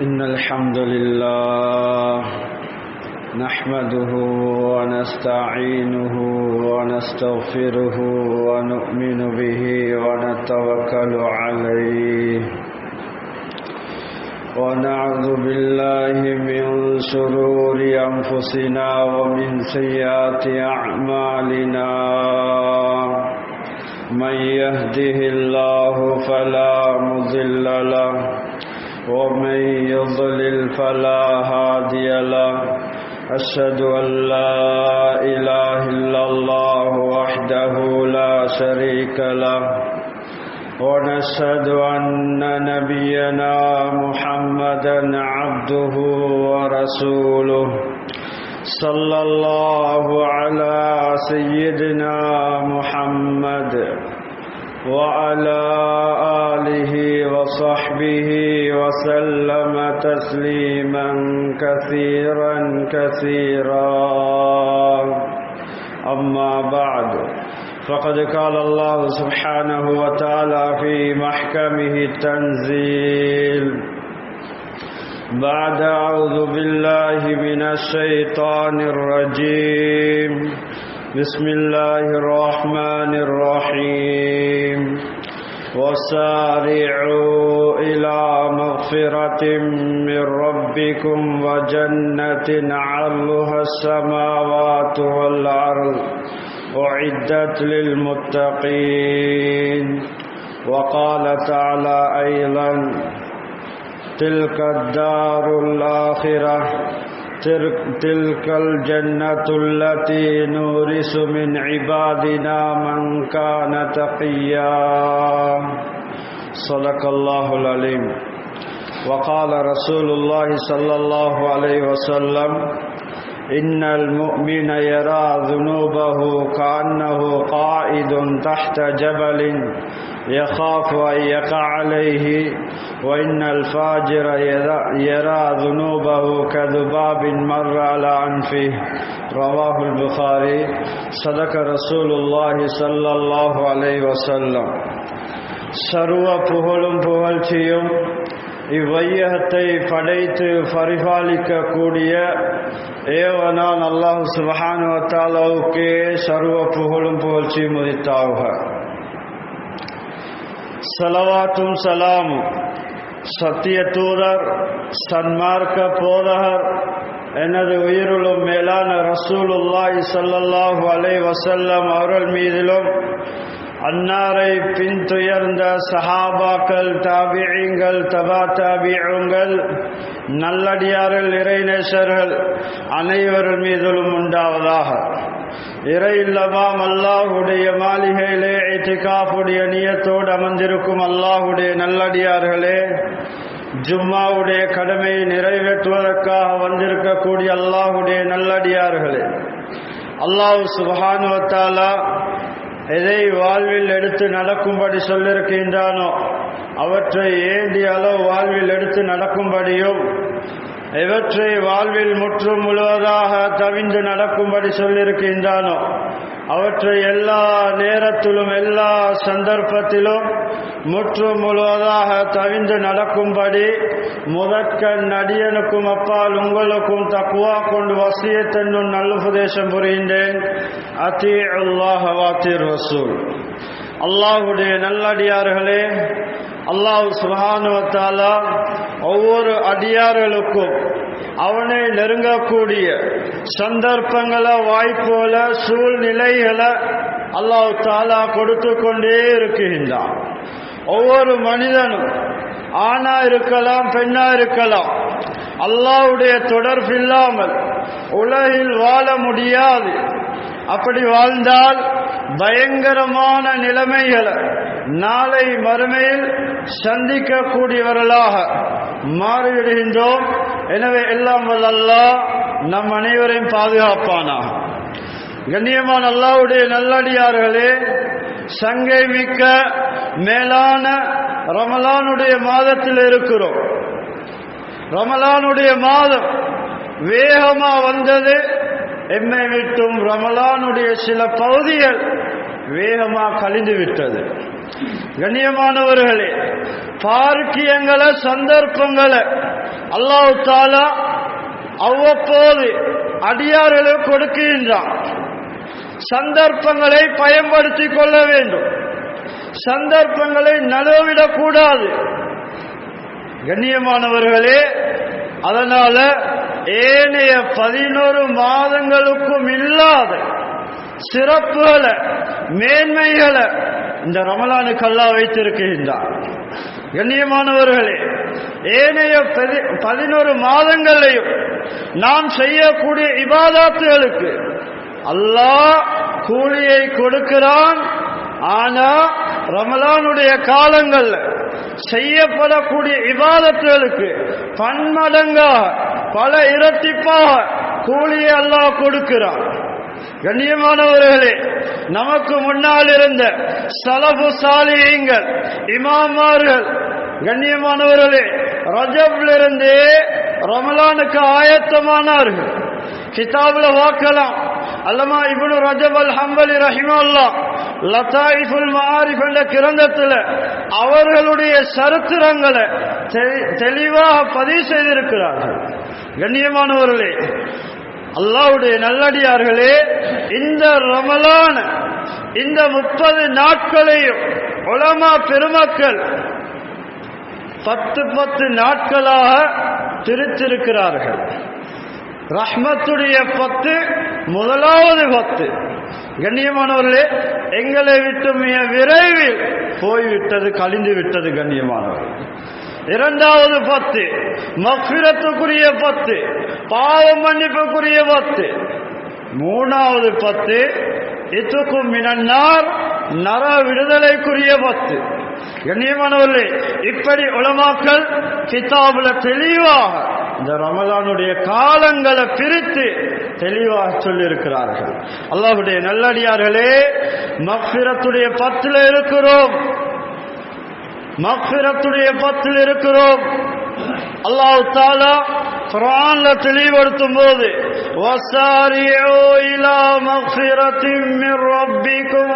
إن الحمد لله نحمده ونستعينه ونستغفره ونؤمن به ونتوكل عليه ونعوذ بالله من شرور أنفسنا ومن سيئات أعمالنا من يهده الله فلا مضل له ومن يضلل فلا هادي له أشهد أن لا إله إلا الله وحده لا شريك له ونشهد أن نبينا محمدا عبده ورسوله صلى الله على سيدنا محمد وعلى آله وصحبه وسلم تسليما كثيرا أما بعد فقد قال الله سبحانه وتعالى في محكمه التنزيل بعد أعوذ بالله من الشيطان الرجيم بسم الله الرحمن الرحيم وسارعوا إلى مغفرة من ربكم وجنة عرضها السماوات والأرض أعدت للمتقين وقال تعالى أيضا تلك الدار الآخرة تلك الجنة التي نورث من عبادنا من كان تقيا صدق الله العليم وقال رسول الله صلى الله عليه وسلم إن المؤمن يرى ذنوبه كأنه قائد تحت جبل يخاف أن يقع عليه وإن الفاجر يرى ذنوبه كذباب مر على أنفه رواه البخاري صدق رسول الله صلى الله عليه وسلم சர்வ புகழும் புகழ்ச்சியும் இவ்வையகத்தை படைத்து பரிபாலிக்க கூடிய ஏவனான் அல்லாஹ் சுப்ஹானஹு வ தஆலாவுக்கே சர்வ புகழும் புகழ்ச்சியும் உரித்தாகுக. ஸலவாத்தும் ஸலாமும் சத்திய தூதர் சன்மார்க்க போதகர் எனது உயிருளும் மேலான ரசூலுல்லாஹி ஸல்லல்லாஹு அலைஹி வஸல்லம் அவர்கள் மீதிலும் அன்னாரை பின்துயர்ந்த சஹாபாக்கள் தாபிஈங்கள் தபா தாபிஈங்கள் நல்லடியார்கள் இறைநேசர்கள் அனைவர்கள் மீதிலும் உண்டாவதாக. இறை இல்லமாம் அல்லாஹுடைய மாளிகையிலே இத்திகாஃபுடைய நியத்தோடு அமர்ந்திருக்கும் அல்லாஹுடைய நல்லடியார்களே, ஜும்மாவுடைய கடமையை நிறைவேற்றுவதற்காக வந்திருக்கக்கூடிய அல்லாஹுடைய நல்லடியார்களே, அல்லாஹ் சுப்ஹானஹு வ தஆலா எதை வாழ்வில் எடுத்து நடக்கும்படி சொல்லியிருக்கின்றானோ அவற்றை ஏந்திய அளவு வாழ்வில் எடுத்து நடக்கும்படியும் எவற்றை வாழ்வில் முற்றும் முழுவதாக தவிந்து நடக்கும்படி சொல்லியிருக்கின்றானோ அவற்றை எல்லா நேரத்திலும் எல்லா சந்தர்ப்பத்திலும் முற்றும் முழுவதாக தவிந்து நடக்கும்படி முதற்கண் நடிகனுக்கும் அப்பால் உங்களுக்கும் தக்வா கொண்டு வசியத் என்னும் நல்லுபதேசம் புரிகின்றேன். அத்தீஉல்லாஹ வ அத்தீர் ரசூல். அல்லாஹுடைய நல்லடியார்களே, அல்லாஹ் சுப்ஹானஹு வ தஆலா ஒவ்வொரு அடியார்களுக்கும் அவனை நெருங்கக்கூடிய சந்தர்ப்பங்களை வாய்ப்புகளை சூழ்நிலைகளை அல்லாஹ் தஆலா கொடுத்து கொண்டே இருக்கின்றான். ஒவ்வொரு மனிதனும் ஆணா இருக்கலாம் பெண்ணா இருக்கலாம், அல்லாஹ்வுடைய தொடர்பில்லாமல் உலகில் வாழ முடியாது. அப்படி வாழ்ந்தால் பயங்கரமான நிலைமைகளை நாளை மறுமையில் சந்திக்கக்கூடியவர்களாக மாறிவிடுகின்றோம். எனவே எல்லாம் வல்ல அல்லாஹ் நம் அனைவரையும் பாதுகாப்பானாக. கண்ணியமான அல்லாஹ்வுடைய நல்லடியார்களே, சங்கை மிக்க மேலான ரமலானுடைய மாதத்தில் இருக்கிறோம். ரமலானுடைய மாதம் வேகமா வந்தது. எம்மை விட்டும் ரமலானுடைய சில பகுதிகள் வேகமாக கழிந்து விட்டது. கண்ணியமானவர்களே, பாக்கியங்களை சந்தர்ப்பங்களை அல்லாஹ் தஆலா அவ்வப்போது அடியார்களுக்கு கொடுக்கின்றான். சந்தர்ப்பங்களை பயன்படுத்திக் கொள்ள வேண்டும். சந்தர்ப்பங்களை நழுவிடக்கூடாது. கண்ணியமானவர்களே, அதனால ஏனைய 11 மாதங்களுக்கும் இல்லாத சிறப்புகளை மேன்மைகளை இந்த ரமலானுக்கு அல்லாஹ் வைத்திருக்கின்றார். கண்ணியமானவர்களே, ஏனைய 11 மாதங்களையும் நாம் செய்யக்கூடிய இபாதத்துகளுக்கு அல்லாஹ் கூலியை கொடுக்கிறான். ஆனா ரமலானுடைய காலங்கள்ல செய்யப்படக்கூடிய இபாதத்துகளுக்கு பன்மடங்காக பல இரட்டிப்பாக கூலியை அல்லாஹ் கொடுக்கிறான். கண்ணியமானவர்களே, நமக்கு முன்னால் இருந்த ஸலஃபு ஸாலிஹீன்கள், இமாமார்கள், கண்ணியமானவர்களே, ரஜப்லிருந்தே ரமலானுக்கு ஆயத்தமானார்கள். கிதாபுல வாக்கலாம். அல்லமா இப்னு ரஜப் அல் ஹம்பலி ரஹிமஹுல்லாஹ் லதாயிஃபுல் மஆரிஃப் என்ற கிரந்தத்துல அவர்களுடைய சரித்திரங்களை தெளிவாக பதிவு செய்திருக்கிறார்கள். கண்ணியமானவர்களே, அல்லாஹ்வுடைய நல்லடியார்களே, இந்த ரமலான் இந்த 30 நாட்களையும் உலமா பெருமக்கள் 10 நாட்களாக பிரித்திருக்கிறார்கள். ரஹ்மத்துடைய 10 முதலாவது 10. கண்ணியமானவர்களே, எங்களை விட்டு மிக விரைவில் போய்விட்டது, கழிந்து விட்டது. கண்ணியமானவர்கள், இரண்டாவது 10 மக்ஃபிரத்துக்குரிய 10, பாவ மன்னிப்புக்குரிய 10. மூணாவது 10 இத்துக்கும் மினன்னார், நர விடுதலைக்குரிய 10. கண்ணியமானவர்களே, இப்படி உலமாக்கள் கிதாபுல தெளிவாக இந்த ரமலானுடைய காலங்களை பிரித்து தெளிவாக சொல்லியிருக்கிறார்கள். அல்லாஹ்வுடைய நல்லடியார்களே, மக்ஃபிரத்துடைய 10ல இருக்கிறோம். மக்ஃபிரத்துடைய 10ல் இருக்கிறோம். அல்லாஹ் தஆலா குர்ஆன்ல தெளிவுபடுத்தும் போது வஸாரிஉ இலா மக்ஃபிரத்தின் மிர் ரப்பிக்கும்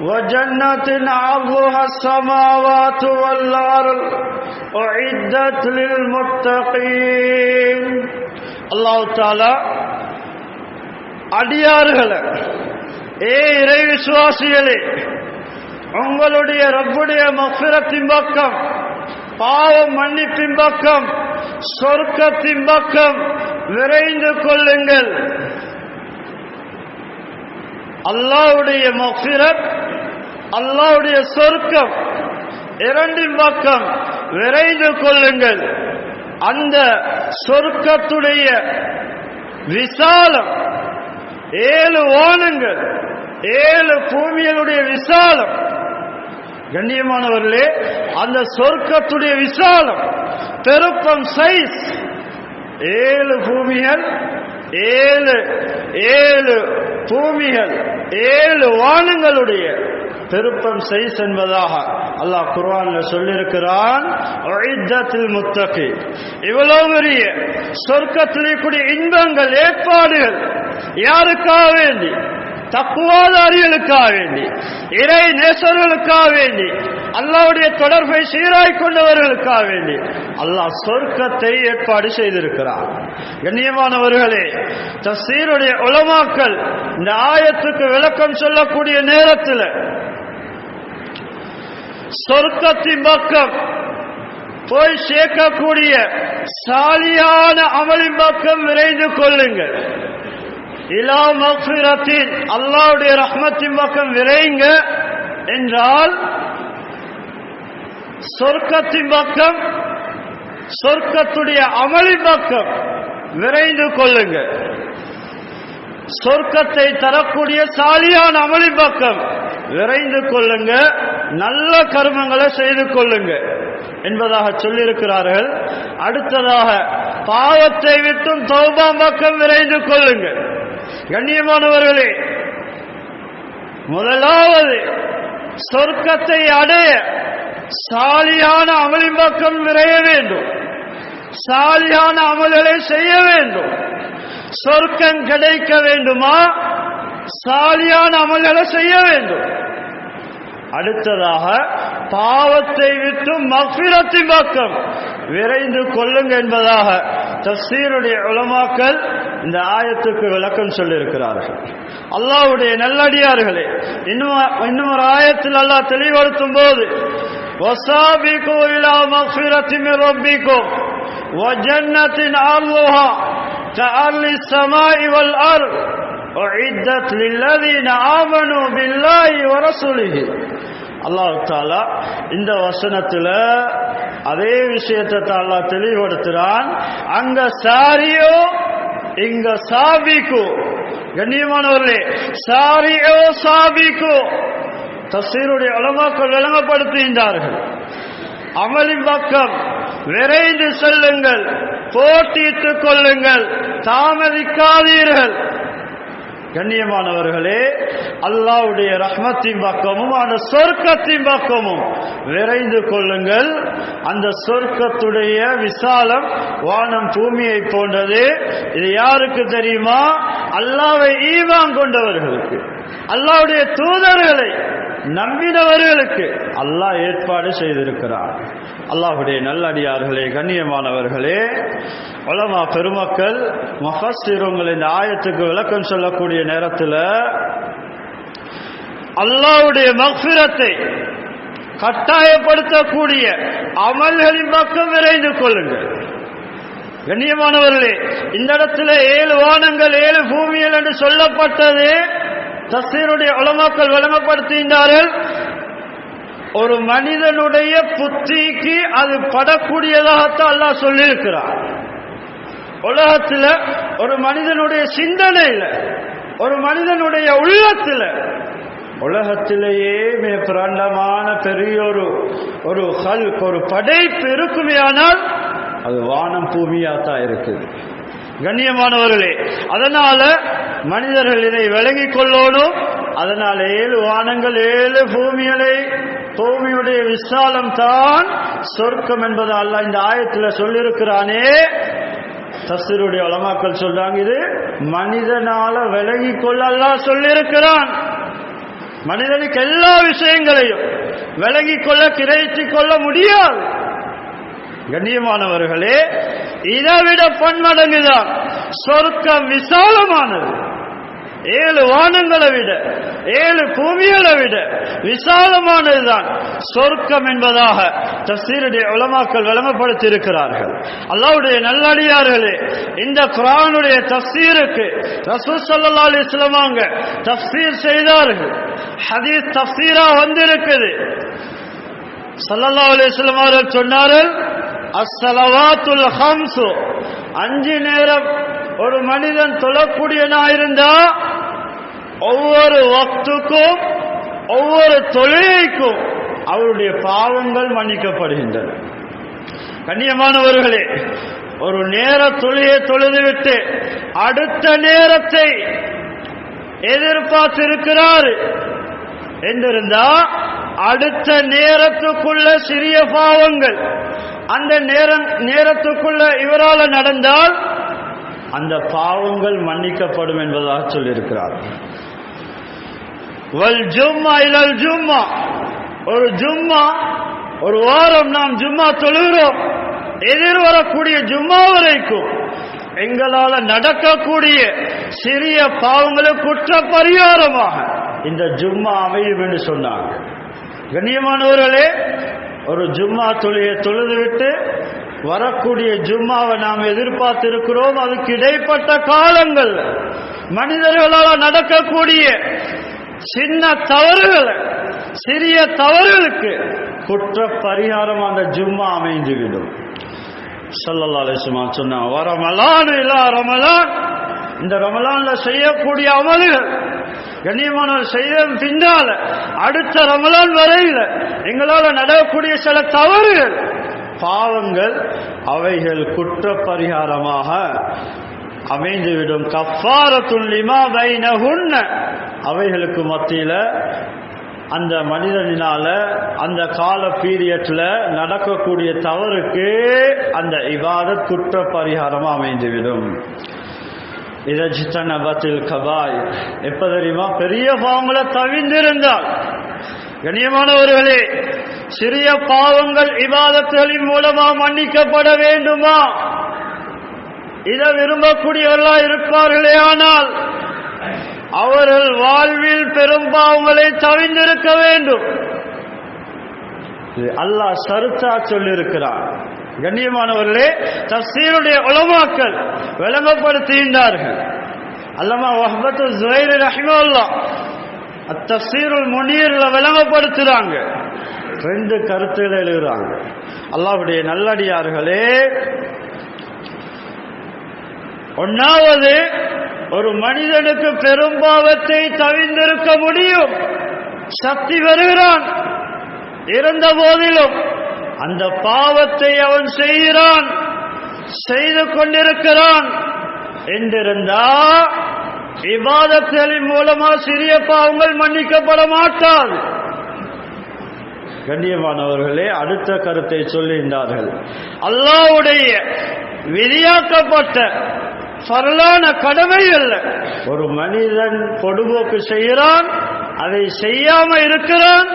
وجنة عرضها السماوات والأرض أعدت للمتقين. அல்லாஹ் தஆலா அடியார்களே, இறை விசுவாசிகளே, உங்களுடைய ரப்புடைய மக்ஃபிரத்தின் பக்கம், பாவ மன்னிப்பின் பக்கம், சொர்க்கத்தின் பக்கம் விரைந்து கொள்ளுங்கள். அல்லாஹ்வுடைய மக்ஃபிரத், அல்லாஹ்வுடைய சொர்க்கம் இரண்டின் பக்கம் விரைந்து கொள்ளுங்கள். அந்த சொர்க்கத்துடைய விசாலம் 7 வானங்கள், 7 பூமிகளுடைய விசாலம். கண்ணியமானவர்களே, அந்த சொர்க்கத்துடைய விசாலம், பெருப்பம், சைஸ் 7 பூமிகள், 7 பூமிகள், 7 வானங்களுடைய பெருப்பம் சைஸ் என்பதாக அல்லாஹ் குர்ஆன்ல சொல்லியிருக்கிறான். உஇத்தத்தில் முத்தகி, இவ்வளவு பெரிய சொர்க்கத்திலே கூடிய இன்பங்கள், ஏற்பாடுகள் யாருக்காக வேண்டி? தக்குவாதாரிகளுக்காக வேண்டி, இறை நேசர்களுக்காக வேண்டி, அல்லாஹ்வுடைய தொடர்பை சீராய் கொண்டவர்களுக்காக வேண்டி அல்லாஹ் சொர்க்கத்தை ஏற்பாடு செய்திருக்கிறார். கண்ணியமானவர்களே, தஃசீருடைய உலமாக்கள் இந்த ஆயத்துக்கு விளக்கம் சொல்லக்கூடிய நேரத்தில் சொர்க்கத்தின் பக்கம் போய் சேர்க்கக்கூடிய சாலியான அமலின் பக்கம் விரைந்து கொள்ளுங்கள். இலா மக்ஃபிரத்தின், அல்லாஹ்வுடைய ரஹ்மத்தின் பக்கம் விரைங்க என்றால் சொர்க்கத்தின் பக்கம், சொர்க்கத்துடைய அமலின் பக்கம் விரைந்து கொள்ளுங்க. சொர்க்கத்தை தரக்கூடிய சாலியான அமலின் பக்கம் விரைந்து கொள்ளுங்க. நல்ல கர்மங்களை செய்து கொள்ளுங்க என்பதாக சொல்லியிருக்கிறார்கள். அடுத்ததாக பாவத்தை விட்டும் தௌபா பக்கம் விரைந்து கொள்ளுங்க. கண்ணியமானவர்களே, முதலாவது சொர்க்கத்தை அடைய சாலியான அமலின் பக்கம் விரைய வேண்டும். சாலியான அமல்களை செய்ய வேண்டும். சொர்க்கம் கிடைக்க வேண்டுமா? சாலியான அமல்களை செய்ய வேண்டும். அடுத்ததாக பாவத்தை விட்டு மக்ஃபிரத்தின் பக்கம் விரைந்து கொள்ளுங்க என்பதாக தஃசீருடைய உலமாக்கள் இந்த ஆயத்துக்கு விளக்கம் சொல்லியிருக்கிறார்கள். அல்லாஹ்வுடைய நல்லடியார்களே, இன்னும் ஒரு ஆயத்தில் அல்லாஹ் தெளிவுபடுத்தும் போது வஸாபிகு இலா மக்ஃபிரத்தின் மின் ரப்பிக்கும் வஜன்னத்தின் அர்லுஹா கஅர்லிஸ் ஸமாஇ வல் அர்த் உஇத்தத் லில்லதீன ஆமனூ பில்லாஹி வ ரசூலிஹி. அல்லாஹ் தஆலா இந்த வசனத்துல அதே விஷயத்தை அல்லாஹ் தெளிவுபடுத்துறான். அங்க சாரியோ இங்க சாபிக்கு. கண்ணியமானவர்களே, சாரியோ சாபிக்கு தஃசீருடைய உலமாக்கள் விளங்கப்படுத்துகின்றார்கள். அமலின் பக்கம் விரைந்து செல்லுங்கள், போட்டியிட்டுக் கொள்ளுங்கள், தாமதிக்காதீர்கள். கண்ணியமானவர்களே, அல்லாஹ்வுடைய ரஹ்மத்தின் பக்கமும் அந்த சொர்க்கத்தின் பக்கமும் விரைந்து கொள்ளுங்கள். அந்த சொர்க்கத்துடைய விசாலம் வானம் பூமியை போன்றது. இது யாருக்கு தெரியுமா? அல்லாஹ்வை ஈமான் கொண்டவர்களுக்கு, அல்லாஹ்வுடைய தூதர்களை நம்பினவர்களுக்கு அல்லாஹ் ஏற்பாடு செய்திருக்கிறார். அல்லாஹ்வுடைய நல்லடியார்களே, கண்ணியமானவர்களே, உலமா பெருமக்கள் முஃபஸ்ஸிருங்கள் இந்த ஆயத்துக்கு விளக்கம் சொல்லக்கூடிய நேரத்தில் அல்லாஹ்வுடைய மக்ஃபிரத்தை கட்டாயப்படுத்தக்கூடிய அமல்களின் பக்கம் விரைந்து கொள்ளுங்கள். கண்ணியமானவர்களே, இந்த இடத்துல 7 வானங்கள் 7 பூமிகள் என்று சொல்லப்பட்டது தஃசீருடைய உலமாக்கள் விளங்கப்படுத்துகின்றார்கள். ஒரு மனிதனுடைய புத்திக்கு அது படக்கூடியதாகத்தான் அல்லாஹ் சொல்லியிருக்கிறார். உலகத்தில் ஒரு மனிதனுடைய சிந்தனையில், ஒரு மனிதனுடைய உள்ளத்தில், உலகத்திலேயே மிக பிரண்டமான பெரிய ஒரு படைப்பு இருக்குமே, ஆனால் அது வானம் பூமியாத்தான் இருக்குது. கண்ணியமானவர்களே, அதனால மனிதர்கள் இதை விளங்கிக் கொள்ளணும். அதனால 7 வானங்கள் 7 பூமியுடைய விசாலம் தான் சொர்க்கம் என்பது அல்லாஹ் இந்த ஆயத்தில் சொல்லியிருக்கிறானே. தஃசீருடைய உலமாக்கள் சொல்றாங்க, இது மனிதனால விளங்கிக் கொள்ள அல்லாஹ் சொல்லியிருக்கிறான். மனிதனுக்கு எல்லா விஷயங்களையும் விளங்கிக் கொள்ள கிரகித்துக் கொள்ள முடியாது. கண்ணியமானவர்களே, இதைவிட பன்மடங்குதான் சொர்க்கம் விசாலமானது. 7 வானங்களை விட 7 பூமிகளை விட விசாலமானதுதான் சொர்க்கம் என்பதாக தஃசீருடைய உலமாக்கள் விளங்கப்படுத்தி இருக்கிறார்கள். அல்லாஹ்வுடைய நல்லடியார்களே, இந்த குர்ஆனுடைய தஃசீருக்கு ரசூல் ஸல்லல்லாஹு அலைஹி வஸல்லம் தஃசீர் செய்தார்கள். ஹதீஸ் தஃசீரா வந்திருக்குது. ஸல்லல்லாஹு அலைஹி வஸல்லம் அவர்கள் சொன்னார்கள், அஸ்ஸலவாத்துல் ஹம்ஸு, 5 நேரம் ஒரு மனிதன் தொழக்கூடியனாயிருந்தா ஒவ்வொரு வக்துக்கும் ஒவ்வொரு தொழுகைக்கும் அவருடைய பாவங்கள் மன்னிக்கப்படுகின்றன. கண்ணியமானவர்களே, ஒரு நேர தொழுகை தொழுதுவிட்டு அடுத்த நேரத்தை எதிர்பார்த்திருக்கிறார் என்றிருந்தா அடுத்த நேரத்துக்குள்ள சிறிய பாவங்கள் அந்த நேரத்துக்குள்ள இவரால் நடந்தால் அந்த பாவங்கள் மன்னிக்கப்படும் என்பதாக சொல்லியிருக்கிறார். வல் ஜும்மா இலல் ஜும்மா, ஒரு ஜும்மா, ஒரு வாரம் நாம் ஜும்மா தொழுகிறோம், எதிர்வரக்கூடிய ஜும்மா வரைக்கும் எங்களால நடக்கக்கூடிய சிறிய பாவங்களுக்கு குற்ற பரிகாரமாக இந்த ஜும்மா அமையும் என்று சொன்னாங்க. கண்ணியமானவர்களே, ஒரு ஜும்மா தொழுகை தொழுதுவிட்டு வரக்கூடிய ஜும்மாவை நாம் எதிர்பார்த்திருக்கிறோம். அதுக்கு இடைப்பட்ட காலங்கள் மனிதர்களால் நடக்கக்கூடிய சின்ன தவறுகள், சிறிய தவறுகளுக்கு குற்ற பரிகாரம் அந்த ஜும்மா அமைந்துவிடும். ஸல்லல்லாஹு அலைஹி வஸல்லம் சொன்னாங்க, ரமலான் இல்லா ரமலான், இந்த ரமலான்ல செய்யக்கூடிய அமல்கள் கண்ணியமானவர் செய்த பின்னால அடுத்த ரமலான் வரையில் எங்களால் நடக்கக்கூடிய சில தவறுகள் பாவங்கள் அவைகள் குற்ற பரிகாரமாக அமைந்துவிடும். கஃபாரத்துல் லிமா பைனஹுன்ன, அவைகளுக்கு மத்தியில அந்த மனிதனினால அந்த கால பீரியட்ல நடக்கக்கூடிய தவறுக்கு அந்த இபாதத் குற்ற பரிகாரமா அமைந்துவிடும். இதஜ்தனபத்தில் கபாயிர், எப்ப தெரியுமா? பெரிய பாவங்களை தவிர்ந்திருந்தால். கண்ணியமானவர்களே, சிறிய பாவங்கள் இபாதத்துகளின் மூலமா மன்னிக்கப்பட வேண்டுமா? இதை விரும்பக்கூடியவர்களா இருப்பார்களே, ஆனால் அவர்கள் வாழ்வில் பெரும் பாவங்களை தவிர்ந்திருக்க வேண்டும். அல்லாஹ் ஷர்த்தா சொல்லியிருக்கிறார். கண்ணியமானவர்களே, தஃசீருடைய உலமாக்கள் விளங்கப்படுத்துகின்றார்கள். அல்லமா வஹ்பத்து ஸுஹைரி ரஹிமஹுல்லாஹ் அத்-தஃசீருல் முனீர்ல விளங்கப்படுத்துறாங்க. 2 கருத்துக்களை எழுதுறாங்க. அல்லாஹ்வுடைய நல்லடியார்களே, ஒன்னாவது, ஒரு மனிதனுக்கு பெரும் பாவத்தை தவிர்ந்திருக்க முடியும், சக்தி வருகிறான். இருந்த போதிலும் அந்த பாவத்தை அவன் செய்கிறான், செய்து கொண்டிருக்கிறான் என்றிருந்தா இபாதத்தின் மூலமா சிறிய பாவங்கள் மன்னிக்கப்பட மாட்டாது. கண்ணியமானவர்களே, அடுத்த கருத்தை சொல்லுகின்றார்கள். அல்லாஹ்வுடைய விதியாக்கப்பட்ட ஃபர்லான கடமை அல்ல. ஒரு மனிதன் பொடுபோக்கு செய்கிறான், அதை செய்யாம இருக்கிறான்,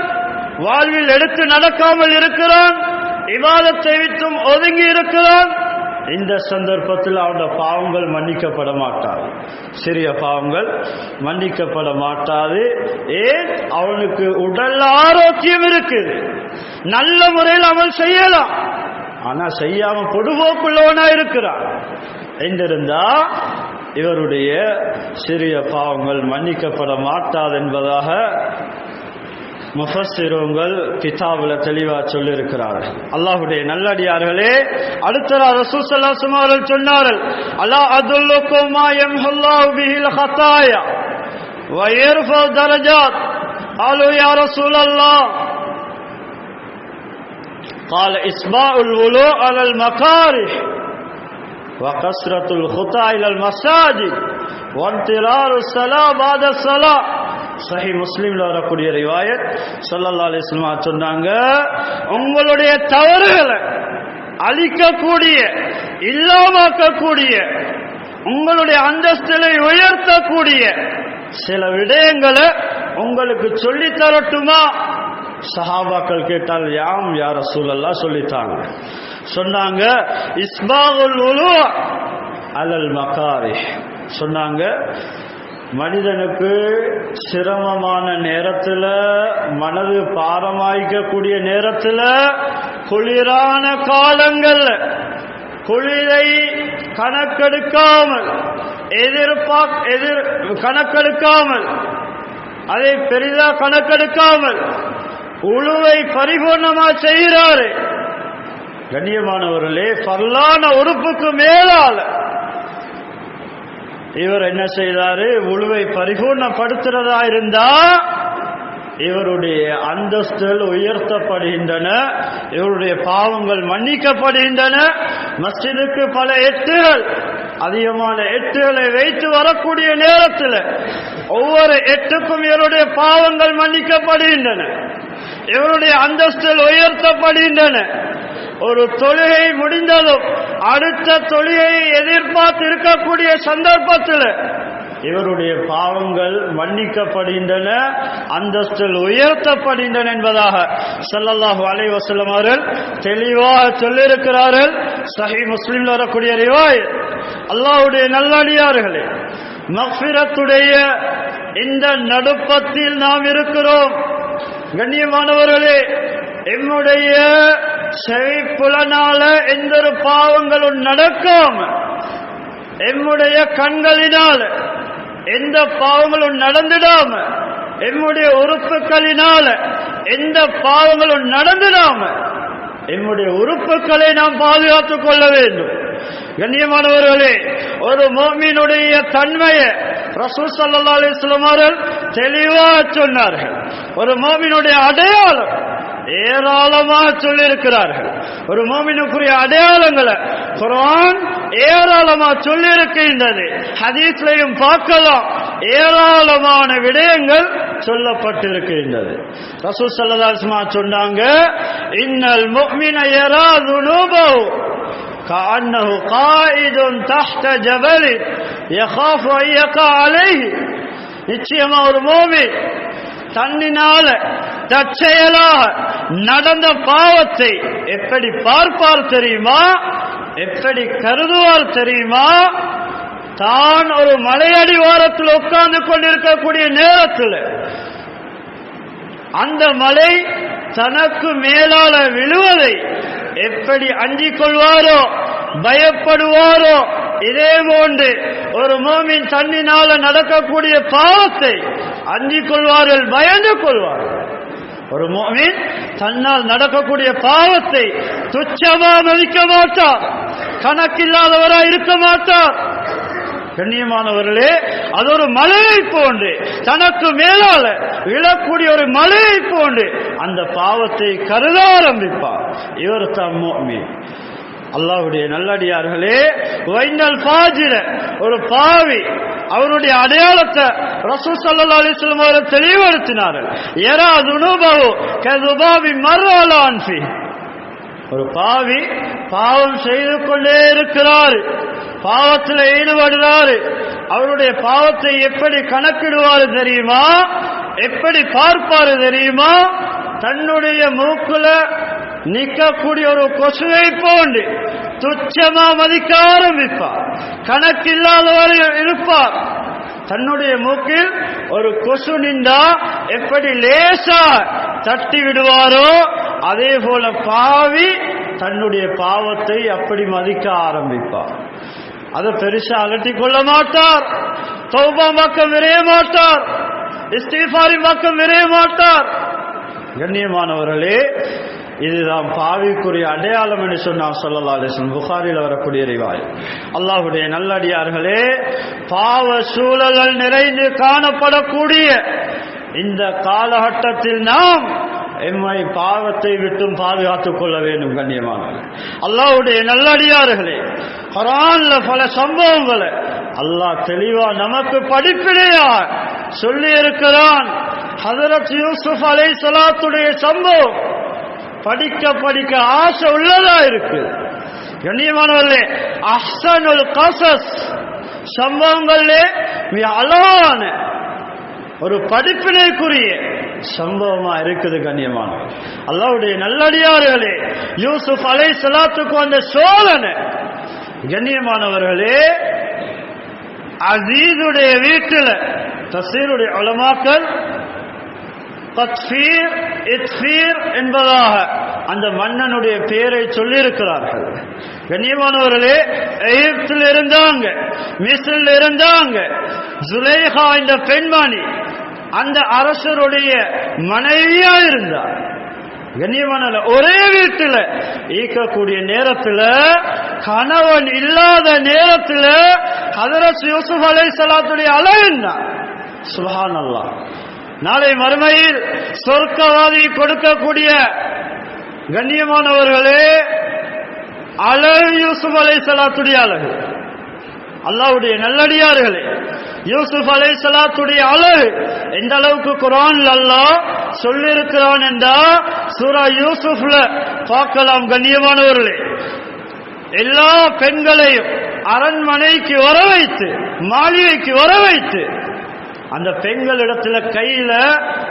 வாழ்வில் எடுத்து நடக்காமல் இருக்கிறான், இபாதத்தை விட்டும் ஒதுங்கி இருக்கிறான். இந்த சந்தர்ப்பத்தில் அவனுடைய பாவங்கள் மன்னிக்கப்பட மாட்டாது, சிறிய பாவங்கள் மன்னிக்கப்பட மாட்டாது. ஏன்? அவனுக்கு உடல் ஆரோக்கியம் இருக்குது, நல்ல முறையில் அவன் செய்யலாம், ஆனா செய்யாம பொடுபோக்குள்ளவனா இருக்கிறான் என்றிருந்தா இவருடைய சிறிய பாவங்கள் மன்னிக்கப்பட மாட்டாது என்பதாக முஃபஸ்ஸிரூன்கள் கிதாபுல தெளிவா சொல்லியிருக்கிறார்கள். அல்லாஹ்வுடைய நல்லடியார்களே, அடுத்த ரசூல் ஸல்லல்லாஹு அலைஹி வஸல்லம் அவர்கள் சொன்னார்கள், அலா அதுல்லுக்கும் மா யம்ஹுல்லாஹு பிஹில் ஹதாயா வ யர்ஃபு தரஜாத். قالوا يا رسول الله قال إسباء الوضوء على المكاره وكثرة الخطى إلى المساجد وانتظار الصلاة بعد الصلاة. சஹீஹ் முஸ்லிம்ல வரக்கூடிய ரிவாயத், ஸல்லல்லாஹு அலைஹி வஸல்லம் சொன்னாங்க, உங்களுடைய தவறுகளை அழிக்கக்கூடிய, இல்லாமக்கக்கூடிய, உங்களுடைய அந்தஸ்தை உயர்த்தக்கூடிய சில விடயங்களை உங்களுக்கு சொல்லி தரட்டுமா? சஹாபாக்கள் கேட்டால், யாம் யா ரசூலல்லாஹ் சொல்லித்தாங்க. சொன்னாங்க, இஸ்பாகுல் வுலூ அலல் மகாரிஹ். சொன்னாங்க, மனிதனுக்கு சிரமமான நேரத்தில், மனது பாரமாய்க்கக்கூடிய நேரத்தில், குளிரான காலங்கள், குளிரை கணக்கெடுக்காமல், கணக்கெடுக்காமல், அதை பெரிதா கணக்கெடுக்காமல் உழுவை பரிபூர்ணமா செய்கிறாரு. கண்ணியமானவர்களே, ஃபர்லான உறுப்புக்கு மேலால இவர் என்ன செய்தாரு? உழுவை பரிபூர்ணப்படுத்துறதா இருந்தா இவருடைய அந்தஸ்துகள் உயர்த்தப்படுகின்றன, இவருடைய பாவங்கள் மன்னிக்கப்படுகின்றன. மஸ்ஜிதுக்கு பல எட்டுகள், அதிகமான எட்டுகளை வைத்து வரக்கூடிய நேரத்தில் ஒவ்வொரு எட்டுக்கும் இவருடைய பாவங்கள் மன்னிக்கப்படுகின்றன, இவருடைய அந்தஸ்துகள் உயர்த்தப்படுகின்றன. ஒரு தொழுகை முடிந்ததும் அடுத்த தொழுகையை எதிர்பார்த்து இருக்கக்கூடிய சந்தர்ப்பத்தில் இவருடைய பாவங்கள் மன்னிக்கப்படுகின்றன, அந்தஸ்தில் உயர்த்தப்படுகின்றன என்பதாக ஸல்லல்லாஹு அலைஹி வஸல்லம் அவர்கள் தெளிவாக சொல்லியிருக்கிறார்கள். சஹீஹ் முஸ்லிம்ல வரக்கூடிய ரிவாயத். அல்லாஹ்வுடைய நல்லடியார்களே, மக்ஃபிரத்துடைய இந்த நடுப்பத்தில் நாம் இருக்கிறோம். கண்ணியமானவர்களே, எம்முடைய செவிப்புலனால எந்த ஒரு பாவங்களும் நடக்காம, எம்முடைய கண்களினால் எந்த பாவங்களும் நடந்துடாம, எம்முடைய உறுப்புகளினால எந்த பாவங்களும் நடந்துடாம எம்முடைய உறுப்புகளை நாம் பாதுகாத்துக் கொள்ள வேண்டும். கண்ணியமானவர்களே, ஒரு முஃமினுடைய தன்மையை ரசூல் ஸல்லல்லாஹு அலைஹி வஸல்லம் அவர்கள் தெளிவாக சொன்னார்கள். ஒரு முஃமினுடைய அடையாளம் ஏராளமாக சொல்லியிருக்கிறார்கள். ஒரு முஃமினுக்குரிய அடையாளங்களை குர்ஆன் ஏராளமாக சொல்லியிருக்கின்றது. ஹதீஸ்லையும் பார்க்கலாம், ஏராளமான விடயங்கள் சொல்லப்பட்டிருக்கின்றது. ரசூல் ஸல்லல்லாஹு அலைஹி வஸல்லம் சொன்னாங்க, இன்னல் முஃமின யரா ذُنُوبَهُ كأنه قائد تحت جبل யகாஃபு அய்யகா அலைஹி, நிச்சயமா ஒரு மூமின் தன்னினால தற்செயலாக நடந்த பாவத்தை எப்படி பார்ப்பார் தெரியுமா, எப்படி கருதுவார் தெரியுமா? தான் ஒரு மலையடிவாரத்தில் உட்கார்ந்து கொண்டிருக்கக்கூடிய நேரத்தில் அந்த மலை தனக்கு மேலால விழுவதை எப்படி அஞ்சிக் கொள்வாரோ, பயப்படுவாரோ, இதே போன்று ஒரு மூமின் தன்னினால நடக்கக்கூடிய பாவத்தை அஞ்சிக் கொள்வார்கள், பயந்து கொள்வார்கள். ஒரு மூமின் தன்னால் நடக்கக்கூடிய பாவத்தை துச்சமா மதிக்க மாட்டார், கணக்கில்லாதவராய் இருக்க மாட்டார். கண்ணியமானவர்களே, அது ஒரு மலையை போன்று, தனக்கு மேலால விழக்கூடிய ஒரு மலையை போன்று அந்த பாவத்தை கருத ஆரம்பிப்பார். இவர் தான் முஃமின். அல்லாஹ்வுடைய நல்லடியார்களே, வைனல் ஃபாஜிர, ஒரு பாவி, அவருடைய அடையாளத்தை ரசூல் ஸல்லல்லாஹு அலைஹி வஸல்லம் அவர்கள் தெளிவுபடுத்தினார்கள். யரா துனூபஹு கதுபாபி மர்ரல அன்ஃபி, ஒரு பாவி பாவம் செய்து கொண்டே இருக்கிறார், பாவத்தில் ஈடுபடுறாரு. அவருடைய பாவத்தை எப்படி கணக்கிடுவாரு தெரியுமா, எப்படி பார்ப்பாரு தெரியுமா? தன்னுடைய மூக்குல நிற்கக்கூடிய ஒரு கொசுவை போன்று துச்சமா மதிக்க ஆரம்பிப்பார், கணக்கில்லாதவர் இருப்பார். தன்னுடைய மூக்கில் ஒரு கொசு நின்றா எப்படி லேசா தட்டி விடுவாரோ, அதே போல பாவி தன்னுடைய பாவத்தை அப்படி மதிக்க ஆரம்பிப்பார். அதை பெருசா அலட்டி கொள்ள மாட்டார், தௌபா பக்கம் விரைய மாட்டார், இஸ்திஃபாரி பக்கம் விரைய மாட்டார். கண்ணியமானவர்களே, இதுதான் பாவிக்குரிய அடையாளம் என்று சொன்னார் ஸல்லல்லாஹு அலைஹி வஸல்லம். புகாரில் வரக்கூடிய ரிவாயத். அல்லாஹ்வுடைய நல்லடியார்களே, பாவ சூழல்கள் நிறைந்து காணப்படக்கூடிய இந்த காலகட்டத்தில் நாம் எம்மை பாவத்தை விட்டும் பாதுகாத்துக் கொள்ள வேண்டும். கண்ணியமானவர்களே, அல்லாஹ்வுடைய நல்லடியார்களே, குர்ஆன்ல பல சம்பவங்களை அல்லாஹ் தெளிவா நமக்கு படிப்பினையா சொல்லி இருக்கிறான். ஹஜ்ரத் யூசுப் அலைஹிஸ்ஸலாத்துடைய சம்பவம் படிக்க படிக்க ஆசை உள்ளதா இருக்கு. கண்ணியமானவர்களே, அஹ்ஸனுல் கஸஸ் சம்பவங்களே மிக அழகான ஒரு படிப்பினைக்குரிய சம்பவமா இருக்குது. கண்ணியமானவர், அல்லாஹ்வுடைய நல்லடியார்களே, யூசுப் அலைஹிஸ்ஸலாத்துக்கு வந்த சோதனை. கண்ணியமானவர்களே, அசீதுடைய வீட்டில் தஃசீருடைய உலமாக்கள் கத்ஃபீர் இத்ஃபீர் என்பதாக அந்த மன்னனுடைய பெயரை சொல்லி இருக்கிறார்கள். கண்ணியமானவர்களே, எகிப்தில் இருந்தாங்க, மிஸ்ரில் இருந்தாங்க. ஜுலைஹா என்ற பெண்மணி அந்த அரசருடைய மனைவியா இருந்தார். கண்ணியமான ஒரே வீட்டில் ஈக்கக்கூடிய நேரத்தில், கணவன் இல்லாத நேரத்தில் ஹஜ்ரத் யூசுப் அலைஹிஸ்ஸலாத்துடைய அழகுதான் சுப்ஹானல்லாஹ். நாளை மறுமையில் சொர்க்கவாதி கொடுக்கக்கூடிய கண்ணியமானவர்களே அழகு யூசுப் அலைஹிஸ்ஸலாத்துடைய அழகு. அல்லாஹ்வுடைய நல்லடியார்களே, யூசுப் அலைஹிஸ்ஸலாத்துடைய அழகு எந்த அளவுக்கு குர்ஆன்ல அல்லாஹ் சொல்லியிருக்கிறான் என்றா சூரா யூசுப்ல பார்க்கலாம். கண்ணியமானவர்களே, எல்லா பெண்களையும் அரண்மனைக்கு வர வைத்து, மாளிகைக்கு வர வைத்து, அந்த பெண்களிடத்துல கையில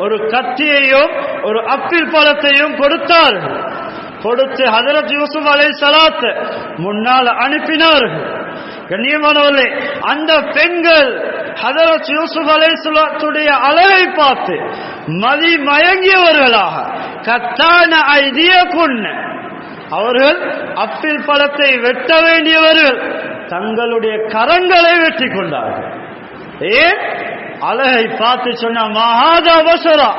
ஒரு கத்தியையும் ஒரு அப்பிள் பழத்தையும் கொடுத்தார்கள். கொடுத்து ஹஜ்ரத் யூசுப் அலைஹிஸ்ஸலாத் முன்னால் அனுப்பினார்கள். கண்ணியமானவர்களே, அந்த பெண்கள் ஹஜ்ரத் யூசுப் அலைஹிஸ்ஸலாத்துடைய அழகை பார்த்து மதி மயங்கியவர்களாக கத்தான ஐதியகுன்ன, அவர்கள் அப்பிள் பழத்தை வெட்ட வேண்டியவர்கள் தங்களுடைய கரங்களை வெட்டி கொண்டார்கள். ஏன்? அழகை பார்த்து சொன்ன மஹாதா பஷரா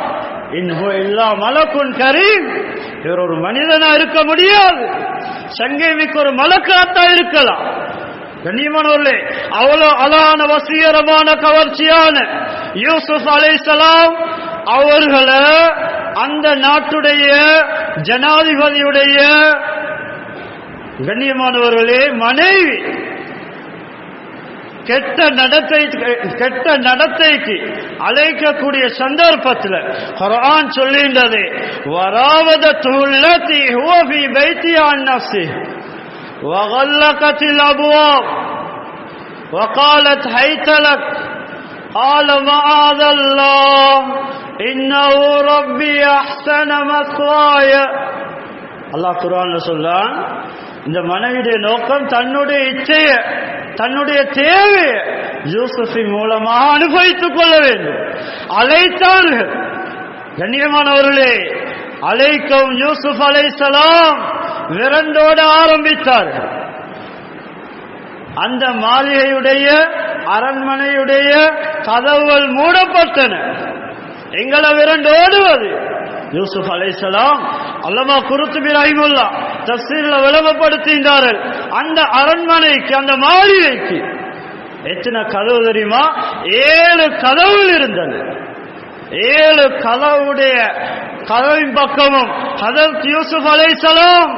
இன்ஹு இல்லா மலக்குன் கரீம், இவர் ஒரு மனிதனா இருக்க முடியாது, சங்கை மிக்க ஒரு மலக்காத்தா இருக்கலாம். கண்ணியமானவர்களே, அவ்வளோ அழகான வசீகரமான கவர்ச்சியான யூசுப் அலைஹிஸ்ஸலாம் அவர்களை அந்த நாட்டுடைய ஜனாதிபதியுடைய கண்ணியமானவர்களே மனைவி கெட்ட நடத்தைக்கு அழைக்கக்கூடிய சந்தர்ப்பத்தில் குர்ஆன் சொல்லின்றது, வராவதத்து அல்லதி ஹுவ ஃபீ பைத்தி அன் நஃப்ஸி வகல்லகத்தில் அப்வாப். وقالت هيت لك قال معاذ الله إنه ربي أحسن مثواي. அல்லாஹ் குர்ஆன்ல சொல்றான், இந்த மனைவியுடைய நோக்கம் தன்னுடைய இச்சைய, தன்னுடைய தேவையை யூசுஃபின் மூலமாக அனுபவித்துக் கொள்ள வேண்டும். அழைத்தார்கள். கண்ணியமானவர்களே, அழைக்கவும் யூசுப் அலைஹிஸ்ஸலாம் விரண்டோட ஆரம்பித்தார்கள். அந்த மாளிகையுடைய அரண்மனையுடைய கதவுகள் மூடப்பட்டன. எங்களை விரண்டு ஓடுவது. யூசுப் அலைஹிஸ்ஸலாம் அல்லமா குருத்துபி ரஹிமஹுல்லாஹ் தஃசீர்ல விளங்கப்படுத்தினார்கள், அந்த அரண்மனைக்கு, அந்த மாளிகைக்கு எத்தனை கதவு தெரியுமா? 7 கதவுகள் இருந்தது. 7 கதவுடைய கதவின் பக்கமும் ஹதரத் யூசுப் அலைஹிஸ்ஸலாம்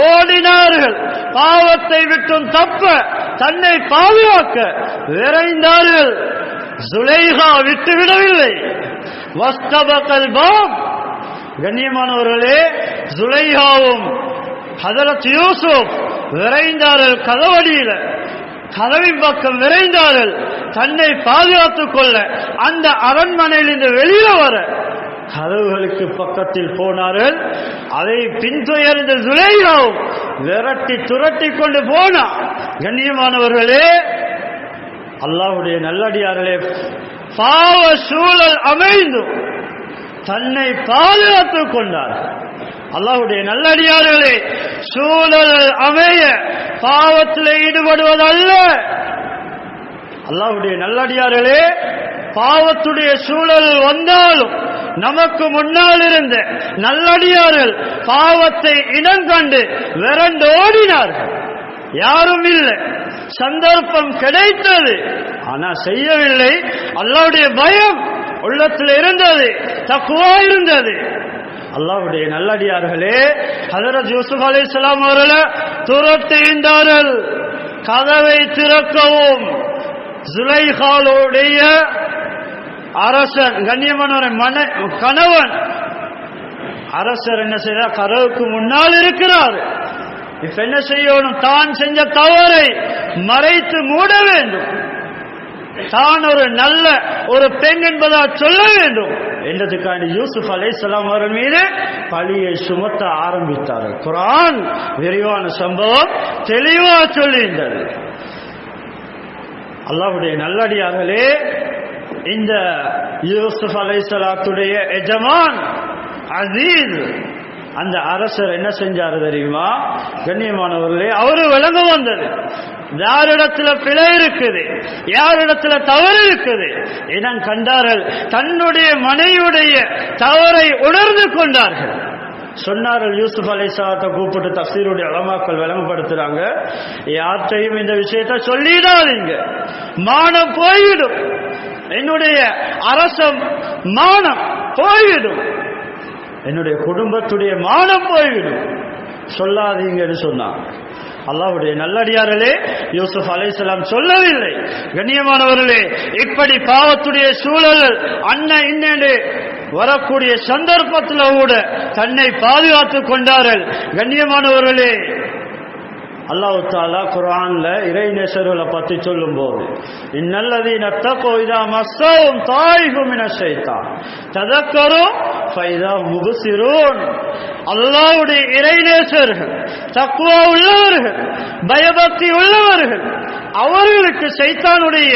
ஓடினார்கள். பாவத்தை விட்டும் தப்ப, தன்னை பாதுகாக்க விரைந்தார்கள். சுலைஹா விட்டுவிடவில்லை. வஸ்தபகல் பாப். கண்ணியமானவர்களே, சுலைஹாவும் ஹதரத் யூசுப் விரைந்தார்கள். கதவடியில கதவின் பக்கம் விரைந்தார்கள், தன்னை பாதுகாத்துக் கொள்ள. அந்த அரண்மனையிலிருந்து வெளியில வர கதவுகளுக்கு பக்கத்தில் போனார்கள். அதை பின்துயர்ந்த சுலைஹாவும் விரட்டி துரட்டி கொண்டு போனார். கண்ணியமானவர்களே, அல்லாஹ்வுடைய நல்லடியார்களே, பாவ சூழல் அமைந்தும் தன்னை பாதுகாத்துக் கொண்டார்கள். அல்லாஹ்வுடைய நல்லடியார்களே, சூழல் அமைய பாவத்தில் ஈடுபடுவதல்ல. அல்லாஹ்வுடைய நல்லடியார்களே, பாவத்துடைய சூழல் வந்தாலும் நமக்கு முன்னால் இருந்த நல்லடியார்கள் பாவத்தை இனங்கண்டு விரண்டு ஓடினார்கள். யாரும் இல்லை, சந்தர்ப்பம் கிடைத்தது, ஆனா செய்யவில்லை. அல்லாஹ்வுடைய பயம் உள்ளத்தில் இருந்தது, தக்வா இருந்தது. அல்லாஹ்வுடைய நல்லடியார்களே, ஹஜரத் யூசுப் அலைஹிஸ்ஸலாம் அவர்களை துரத்துகின்றார்கள். கதவை திறக்கவும் சுலைஹாவுடைய அரசன், கண்ணியமான கணவன் அரசர் என்ன செய்தார்? கதவுக்கு முன்னால் இருக்கிறார். இப்ப என்ன செய்யணும்? தான் செஞ்ச தவறை மறைத்து மூட வேண்டும். தான் ஒரு நல்ல ஒரு பெண் என்பதா சொல்ல வேண்டும் என்றதுக்காண்டி யூசுப் அலைஹிஸ்ஸலாம் அவர்கள் மீது பழியை சுமத்த ஆரம்பித்தார்கள். குர்ஆன் விரிவான சம்பவம் தெளிவா சொல்லியிருந்தது. அல்லாஹ்வுடைய நல்லடியார்களே, இந்த யூசுப் அலைஹிஸ்ஸலாத்துடைய எஜமான் அசீஸ், அந்த அரசர் என்ன செஞ்சாரு தெரியுமா? கண்ணியமானவர்களே, அவரு விளங்க வந்தது, யாரிடத்துல பிழை இருக்குது, யாரிடத்துல தவறு இருக்குது இனம் கண்டார்கள். தன்னுடைய மனைவியுடைய தவறை உணர்ந்து கொண்டார்கள். சொன்னார்கள், யூசுப் அலைஹிஸ்ஸலாத்தை கூப்பிட்டு தஃசீருடைய உலமாக்கள் விளங்கப்படுத்துறாங்க, யார்கிட்டையும் இந்த விஷயத்தை சொல்லிடாதீங்க, மானம் போய்விடும், என்னுடைய அரச மானம் போய்விடும், என்னுடைய குடும்பத்துடைய மானம் போய்விடும், சொல்லாதீங்கன்னு சொன்னாங்க. அல்லாஹ்வுடைய நல்லடியார்களே, யூசுப் அலைஹிஸ்ஸலாம் சொல்லவில்லை. கண்ணியமானவர்களே, இப்படி பாவத்துடைய சூழல் அண்ணன் இன்னே வரக்கூடிய சந்தர்ப்பத்தில் கூட தன்னை பாதுகாத்துக் கொண்டார்கள். கண்ணியமானவர்களே, அல்லாஹ் தஆலா குர்ஆன்ல இறைநேசர்களை பற்றி சொல்லும் போது, இன்னல்லதீன தகூ இதா மஸ்ஸஹும் தாயிஃபும் மினஷ் ஷைத்தான் ததக்கரு ஃபைதா முப்சிரூன். அல்லாஹ்வுடைய இறைநேசர்கள், தக்வா உள்ளவர்கள், பயபக்தி உள்ளவர்கள், அவர்களுக்கு ஷைத்தானுடைய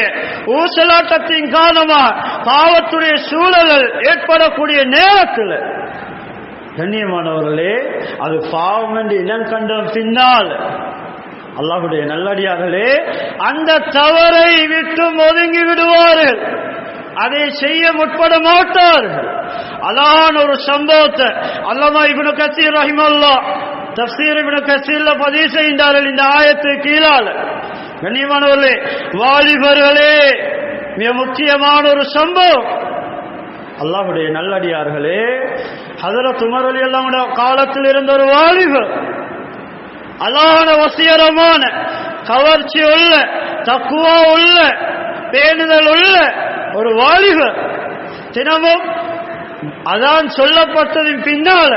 ஊசலாட்டத்தின் காரணமாக பாவத்துடைய சூழல் ஏற்படக்கூடிய நேரத்தில், கண்ணியமானவர்களே, அது பாவம் என்று இனம் கண்ட பின்னால் அல்லாஹ்வுடைய நல்லடியார்களே அந்த தவறை விட்டு ஒதுங்கி விடுவார்கள், அதை செய்ய முற்பட மாட்டார்கள். அதான் ஒரு சம்பவத்தை அல்லாமா இப்னு கஸீர் ரஹிமஹுல்லாஹ் தஃசீர் இப்னு கஸீர்ல பதிவு செய்தார்கள் இந்த ஆயத்து கீழால. கண்ணியமானவர்களே, வாலிபர்களே, மிக முக்கியமான ஒரு சம்பவம். அல்லாஹ்வுடைய நல்லடியார்களே, ஹஜரத் உமர் ரலியல்லாஹு அன்ஹு காலத்தில் இருந்த ஒரு வாலிபர், அல்லாஹ்வுடைய வசியரமான கவர்ச்சி உள்ள, தக்வா உள்ள, பேணுதல் உள்ள ஒரு வாலிபர், தினமும் அதான் சொல்லப்பட்டதின் பின்னால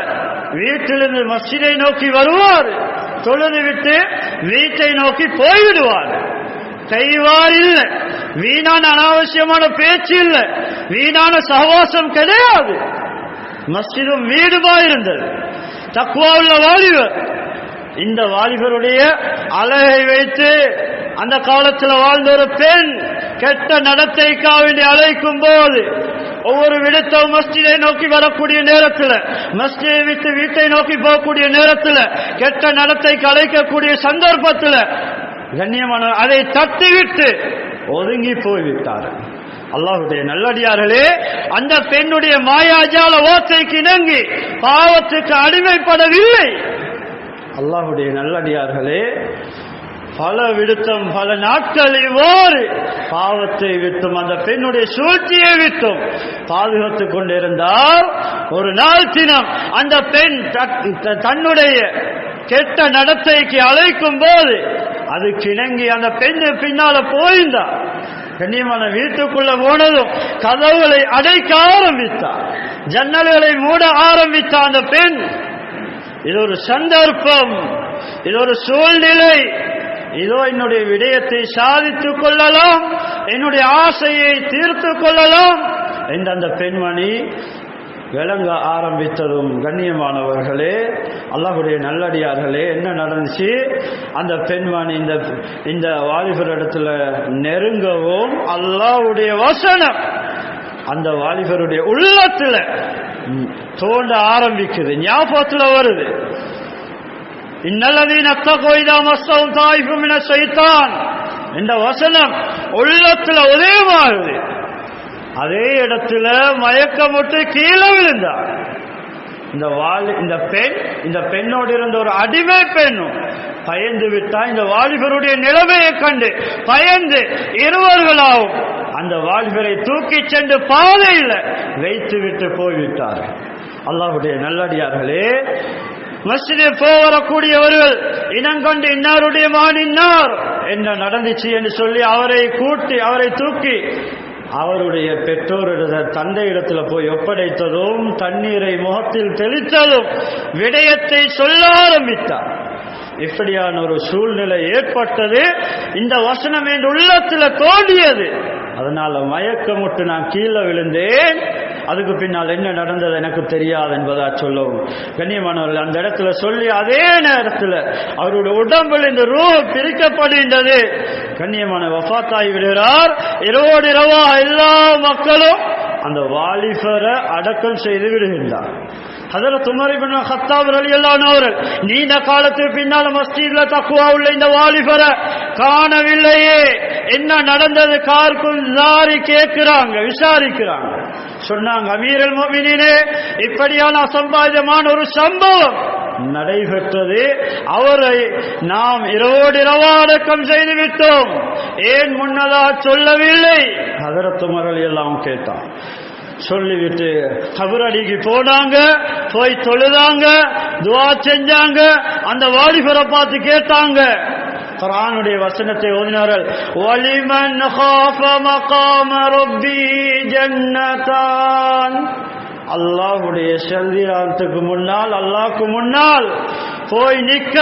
வீட்டிலிருந்து மஸ்ஜிதை நோக்கி வருவார், தொழுது விட்டு வீட்டை நோக்கி போய்விடுவார். கைவார் இல்லை, வீணான அனாவசியமான பேச்சு இல்லை, வீணான சகவாசம் கிடையாது. மஸ்ஜிதும் வீடுமா இருந்தது. தக்வா உள்ள வாலிபர். இந்த வாலிபருடைய அழகை வைத்து அந்த காலத்தில் வாழ்ந்த ஒரு பெண் கெட்ட நடத்தைக்காக வேண்டி அழைக்கும் போது ஒவ்வொரு விடத்தம் மஸ்ஜிதை நோக்கி வரக்கூடிய நேரத்தில், மஸ்ஜிதை விட்டு வீட்டை நோக்கி போகக்கூடிய நேரத்தில், கெட்ட நடத்தைக்கு அழைக்கக்கூடிய சந்தர்ப்பத்தில் கண்ணியமான அதை தட்டிவிட்டு ஒதுங்கி போய்விட்டார். அல்லாஹ்வுடைய நல்லடியார்களே, அந்த பெண்ணுடைய மாயாஜால ஓசைக்கு இணங்கி பாவத்துக்கு அடிமைப்படவில்லை. அல்லாஹ்வுடைய நல்லடியார்களே, பல விடுத்தம் பல நாட்கள் இவ்வாறு பாவத்தை விட்டும் அந்த பெண்ணுடைய சூழ்ச்சியை விட்டும் பாதுகாத்துக் கொண்டிருந்தால், ஒரு நாள் தினம் அந்த பெண் தன்னுடைய கெட்ட நடத்தைக்கு அழைக்கும் போது அது கிணங்கி அந்த பெண்ணு பின்னால போயிருந்தார். கண்ணியமான வீட்டுக்குள்ள போனதும் கதவுகளை அடைக்க ஆரம்பித்தார், ஜன்னல்களை மூட ஆரம்பித்த அந்த பெண். இது ஒரு சந்தர்ப்பம், இது ஒரு சூழ்நிலை, இதோ என்னுடைய விடயத்தை சாதித்துக் கொள்ளலாம், என்னுடைய ஆசையை தீர்த்து கொள்ளலாம் என்று அந்த பெண்மணி விளங்க ஆரம்பித்ததும் கண்ணியமானவர்களே, அல்லாஹ்வுடைய நல்லடியார்களே, என்ன நடந்துச்சு? அந்த பெண்மணி இந்த வாலிபர் இடத்துல நெருங்கவும் அல்லாஹ்வுடைய வசனம் அந்த வாலிபருடைய உள்ளத்துல தோண்ட ஆரம்பிக்குது, ஞாபகத்துல வருது. இன்னல்லதீன தக்வா இதா மஸ்ஸஹும் தாயிஃபும் மின ஷைத்தான் இந்த வசனம் உள்ளத்துல உதயமாகுது. அதே இடத்துல மயக்கமுட்டு கீழே விழுந்தார். இந்த பெண்ணோடு இருந்த ஒரு அடிமை பெண்ணும் பயந்து விட்டா. இந்த வாலிபருடைய நிலைமையை கண்டு பயந்து இருவர்களாகவும் அந்த வாலிபரை தூக்கி சென்று பாதையில் வைத்து விட்டு போய்விட்டார். அல்லாஹ்வுடைய நல்லடியார்களே, மஸ்ஜிதில் போவரக்கூடியவர்கள் இனங்கொண்டு இன்னாருடைய மகன் இன்னார் என்ன நடந்துச்சு என்று சொல்லி அவரை தூக்கி அவருடைய பெற்றோருடைய தந்தை இடத்துல போய் ஒப்படைத்ததும் தண்ணீரை முகத்தில் தெளித்ததும் விடயத்தை சொல்ல ஆரம்பித்தார். இப்படியான ஒரு சூழ்நிலை ஏற்பட்டது. இந்த வசனம் என் உள்ளத்தில் தோண்டியது. அதனால மயக்கமுட்டு நான் கீழே விழுந்தேன். அதுக்கு பின்னால் என்ன நடந்தது எனக்கு தெரியாது என்பதா சொல்லவும் கண்ணியமானவர்கள் அந்த இடத்துல சொல்லி அதே நேரத்தில் அவருடைய உடம்பில் இந்த ரூஹ் பிரிக்கப்படுகின்றது. கண்ணியமான வஃபாத்தாகி விடுகிறார். இரவோடு இரவா எல்லா மக்களும் அந்த வாலிபரை அடக்கம் செய்து விடுகின்றார். ஹஜ்ரத் உமர் இப்னு கத்தாப் ரலியல்லாஹு அன்ஹு அவர்கள் நீண்ட காலத்துக்கு பின்னால் மஸ்ஜித்ல தக்வா உள்ள இந்த வாலிபரை காணவில்லையே, என்ன நடந்தது கார்க்கும் ஜாரி கேட்கிறாங்க, விசாரிக்கிறாங்க. சொன்னாங்க, அமீருல் முஃமினீனே, இப்படியான அசம்பாவிதமான ஒரு சம்பவம் நடைபெற்றது. அவரை நாம் இரவோடு இரவா அடக்கம் செய்து விட்டோம், ஏன் முன்னதா சொல்லவில்லை? ஹஜ்ரத் உமர் ரலியல்லாஹு அன்ஹு கேட்டான். சொல்லிவிட்டு கபரடிக்கு போனாங்க, போய் தொழுதாங்க, துஆ செஞ்சாங்க. அந்த வாலிபரை பார்த்து கேட்டாங்க, குர்ஆனுடைய வசனத்தை ஓதினார்கள். வலிமன் காஃப மகாம ரப்பி ஜன்னதான். அல்லாஹ்வுடைய சல்லிராத்துக்கு முன்னால், அல்லாஹ்க்கு முன்னால் போய் நிற்க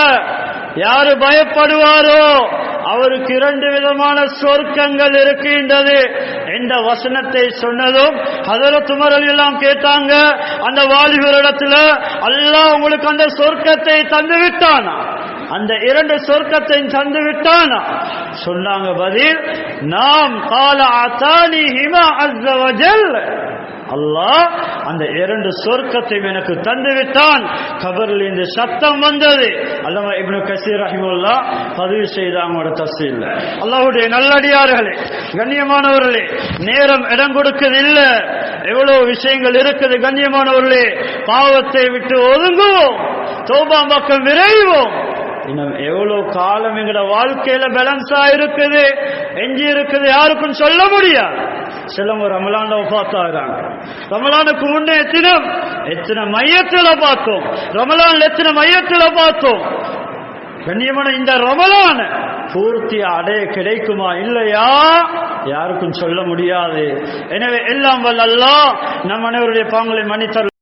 யாரு பயப்படுவாரோ அவருக்கு 2 விதமான சொர்க்கங்கள் இருக்கின்றது என்ற வசனத்தை சொன்னதும் ஹஜ்ரத் உமர் ரலியல்லாஹு கேட்டாங்க, அந்த வாலிபரிடத்துல அல்லாஹ் உங்களுக்கு அந்த சொர்க்கத்தை தந்து விட்டானா? அந்த 2 சொர்க்கத்தை தந்து விட்டானா? சொன்னாங்க பதில், நாம் கால ஆதானி ஹிமா அஸ்ஸ வஜல். அல்லாஹ் அந்த 2 சொர்க்கத்தை எனக்கு தந்து விட்டான். கபரில் இந்த சத்தம் வந்தது. அல்லாமா இப்னு கஸீர் ரஹிமஹுல்லாஹ் பதிவு செய்தாங்க தஃசீர்ல. அல்லாஹ்வுடைய நல்லடியார்களே, கண்ணியமானவர்களே, நேரம் இடம் கொடுக்கவில்லை. எவ்வளவு விஷயங்கள் இருக்குது கண்ணியமானவர்களே. பாவத்தை விட்டு ஒதுங்குவோம், தௌபா பக்கம் விரைவோம். இன்னும் எவ்வளவு காலம் எங்கட வாழ்க்கையில பேலன்ஸா இருக்குது, எஞ்சி இருக்குது, யாருக்கும் சொல்ல முடியாது. சிலவங்க ரமலான் வஃபாத்தாகிறாங்க. ரமலானுக்கு முன்னே எத்தனை மையத்துல பார்த்தோம், ரமலான் எத்தனை மையத்துல பார்த்தோம். கண்ணியமான இந்த ரமலான் பூர்த்தி அடைய கிடைக்குமா இல்லையா யாருக்கும் சொல்ல முடியாது. எனவே எல்லாம் வல்ல அல்லாஹ் நம் அனைவருடைய பாவங்களை மன்னித்தார்.